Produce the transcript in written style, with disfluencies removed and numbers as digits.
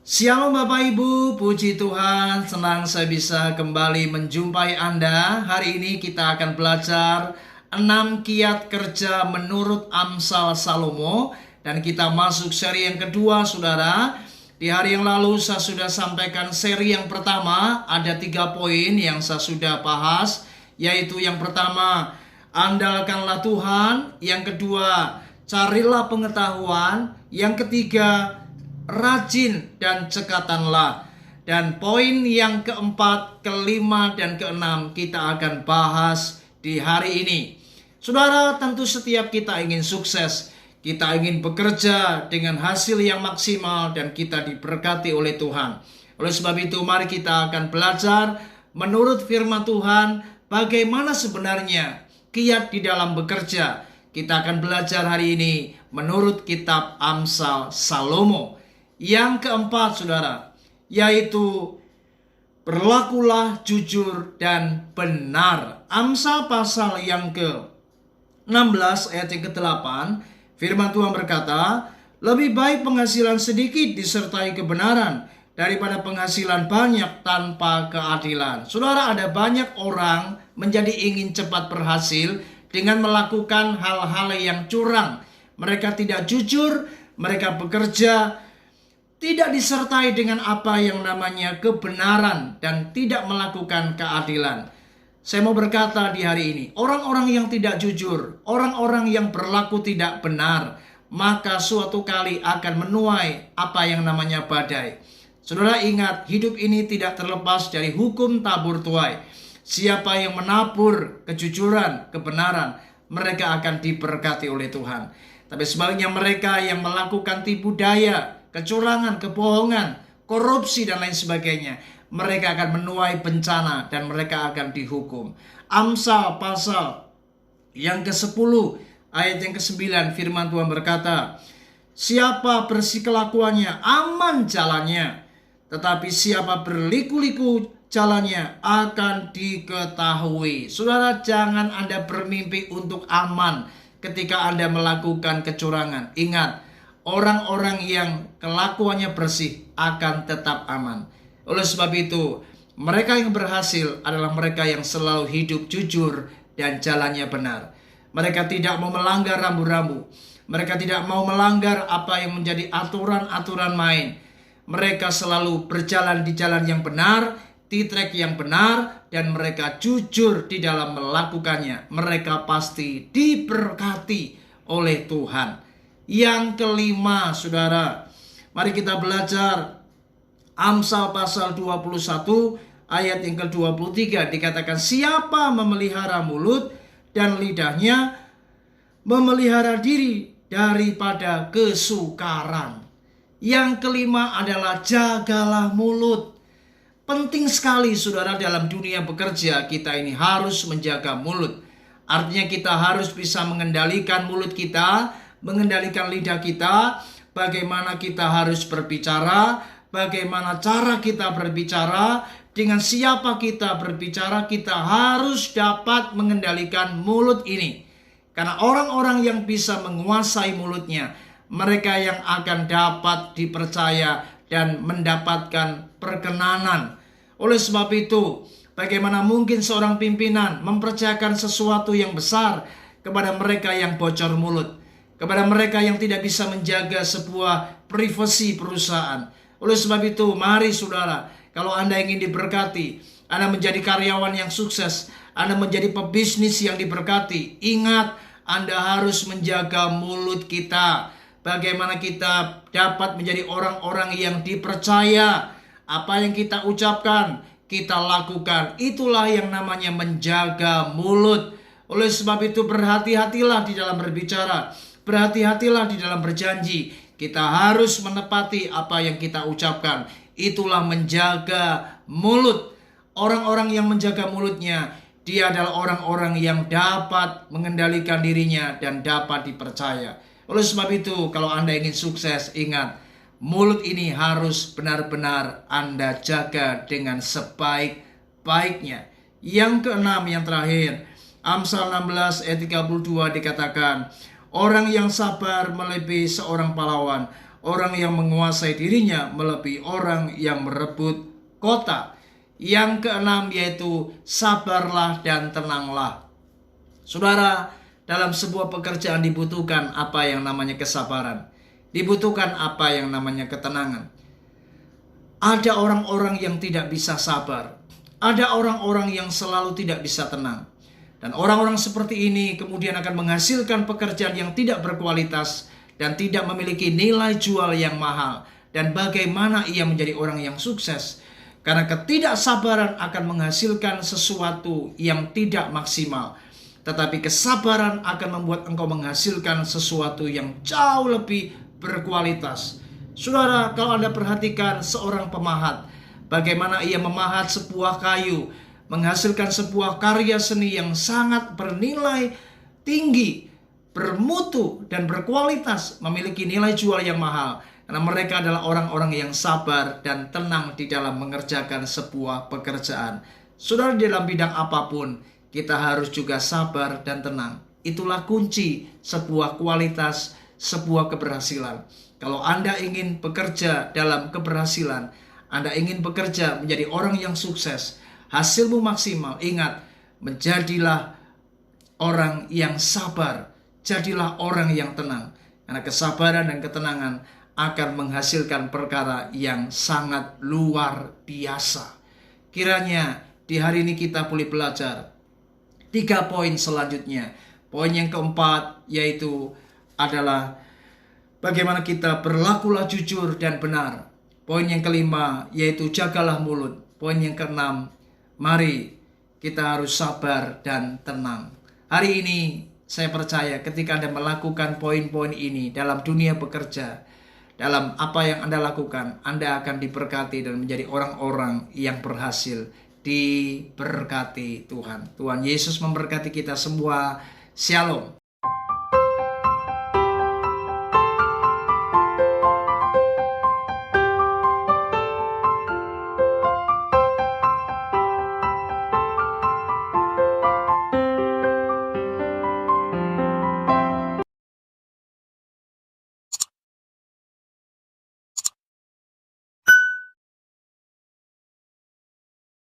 Shalom Bapak Ibu, puji Tuhan, senang saya bisa kembali menjumpai Anda. Hari ini kita akan belajar 6 kiat kerja menurut Amsal Salomo. Dan kita masuk seri yang kedua, saudara. Di hari yang lalu saya sudah sampaikan seri yang pertama, ada 3 poin yang saya sudah bahas. Yaitu yang pertama, andalkanlah Tuhan. Yang kedua, carilah pengetahuan. Yang ketiga, rajin dan cekatanlah. Dan poin yang keempat, kelima, dan keenam kita akan bahas di hari ini. Saudara, tentu setiap kita ingin sukses. Kita ingin bekerja dengan hasil yang maksimal dan kita diberkati oleh Tuhan. Oleh sebab itu, mari kita akan belajar menurut firman Tuhan bagaimana sebenarnya kiat di dalam bekerja. Kita akan belajar hari ini menurut kitab Amsal Salomo. Yang keempat, saudara, yaitu berlakulah jujur dan benar. Amsal pasal yang ke-16 ayat yang ke-8, firman Tuhan berkata, lebih baik penghasilan sedikit disertai kebenaran daripada penghasilan banyak tanpa keadilan. Saudara, ada banyak orang menjadi ingin cepat berhasil dengan melakukan hal-hal yang curang. Mereka tidak jujur, mereka bekerja tidak disertai dengan apa yang namanya kebenaran dan tidak melakukan keadilan. Saya mau berkata di hari ini, orang-orang yang tidak jujur, orang-orang yang berlaku tidak benar, maka suatu kali akan menuai apa yang namanya badai. Saudara ingat, hidup ini tidak terlepas dari hukum tabur tuai. Siapa yang menabur kejujuran, kebenaran, mereka akan diberkati oleh Tuhan. Tapi sebaliknya mereka yang melakukan tipu daya, kecurangan, kebohongan, korupsi, dan lain sebagainya, mereka akan menuai bencana dan mereka akan dihukum. Amsal pasal yang ke-10 ayat yang ke-9, firman Tuhan berkata, siapa bersih kelakuannya aman jalannya, tetapi siapa berliku-liku jalannya akan diketahui. Saudara, jangan Anda bermimpi untuk aman ketika Anda melakukan kecurangan. Ingat, orang-orang yang kelakuannya bersih akan tetap aman. Oleh sebab itu, mereka yang berhasil adalah mereka yang selalu hidup jujur dan jalannya benar. Mereka tidak mau melanggar rambu-rambu. Mereka tidak mau melanggar apa yang menjadi aturan-aturan main. Mereka selalu berjalan di jalan yang benar, di trek yang benar, dan mereka jujur di dalam melakukannya. Mereka pasti diberkati oleh Tuhan. Yang kelima, saudara, mari kita belajar Amsal pasal 21 ayat yang ke-23. Dikatakan, siapa memelihara mulut dan lidahnya memelihara diri daripada kesukaran. Yang kelima adalah jagalah mulut. Penting sekali, saudara, dalam dunia bekerja kita ini harus menjaga mulut. Artinya kita harus bisa mengendalikan mulut kita, mengendalikan lidah kita, bagaimana kita harus berbicara, bagaimana cara kita berbicara, dengan siapa kita berbicara, kita harus dapat mengendalikan mulut ini. Karena orang-orang yang bisa menguasai mulutnya, mereka yang akan dapat dipercaya dan mendapatkan perkenanan. Oleh sebab itu, bagaimana mungkin seorang pimpinan mempercayakan sesuatu yang besar kepada mereka yang bocor mulut, kepada mereka yang tidak bisa menjaga sebuah privasi perusahaan. Oleh sebab itu, mari saudara, kalau Anda ingin diberkati, Anda menjadi karyawan yang sukses, Anda menjadi pebisnis yang diberkati, ingat, Anda harus menjaga mulut kita. Bagaimana kita dapat menjadi orang-orang yang dipercaya. Apa yang kita ucapkan, kita lakukan. Itulah yang namanya menjaga mulut. Oleh sebab itu, berhati-hatilah di dalam berbicara. Berhati-hatilah di dalam berjanji. Kita harus menepati apa yang kita ucapkan. Itulah menjaga mulut. Orang-orang yang menjaga mulutnya, dia adalah orang-orang yang dapat mengendalikan dirinya dan dapat dipercaya. Oleh sebab itu, kalau Anda ingin sukses, ingat, mulut ini harus benar-benar Anda jaga dengan sebaik-baiknya. Yang keenam, yang terakhir, Amsal 16 ayat 32 dikatakan, orang yang sabar melebihi seorang pahlawan. orang yang menguasai dirinya melebihi orang yang merebut kota. Yang keenam yaitu sabarlah dan tenanglah. Saudara, dalam sebuah pekerjaan dibutuhkan apa yang namanya kesabaran. Dibutuhkan apa yang namanya ketenangan. Ada orang-orang yang tidak bisa sabar. Ada orang-orang yang selalu tidak bisa tenang. Dan orang-orang seperti ini kemudian akan menghasilkan pekerjaan yang tidak berkualitas dan tidak memiliki nilai jual yang mahal. Dan bagaimana ia menjadi orang yang sukses? Karena ketidaksabaran akan menghasilkan sesuatu yang tidak maksimal. Tetapi kesabaran akan membuat engkau menghasilkan sesuatu yang jauh lebih berkualitas. Saudara, kalau Anda perhatikan seorang pemahat, bagaimana ia memahat sebuah kayu, menghasilkan sebuah karya seni yang sangat bernilai tinggi, bermutu dan berkualitas, memiliki nilai jual yang mahal. Karena mereka adalah orang-orang yang sabar dan tenang di dalam mengerjakan sebuah pekerjaan. Saudara, di dalam bidang apapun, kita harus juga sabar dan tenang. Itulah kunci sebuah kualitas, sebuah keberhasilan. Kalau Anda ingin bekerja dalam keberhasilan, Anda ingin bekerja menjadi orang yang sukses, hasilmu maksimal, ingat, menjadilah orang yang sabar, jadilah orang yang tenang. Karena kesabaran dan ketenangan akan menghasilkan perkara yang sangat luar biasa. Kiranya di hari ini kita boleh belajar 3 poin selanjutnya. Poin yang keempat yaitu adalah bagaimana kita berlakulah jujur dan benar. Poin yang kelima yaitu jagalah mulut. Poin yang keenam, mari kita harus sabar dan tenang. Hari ini saya percaya ketika Anda melakukan poin-poin ini dalam dunia bekerja, dalam apa yang Anda lakukan, Anda akan diberkati dan menjadi orang-orang yang berhasil. Diberkati Tuhan. Tuhan Yesus memberkati kita semua. Shalom.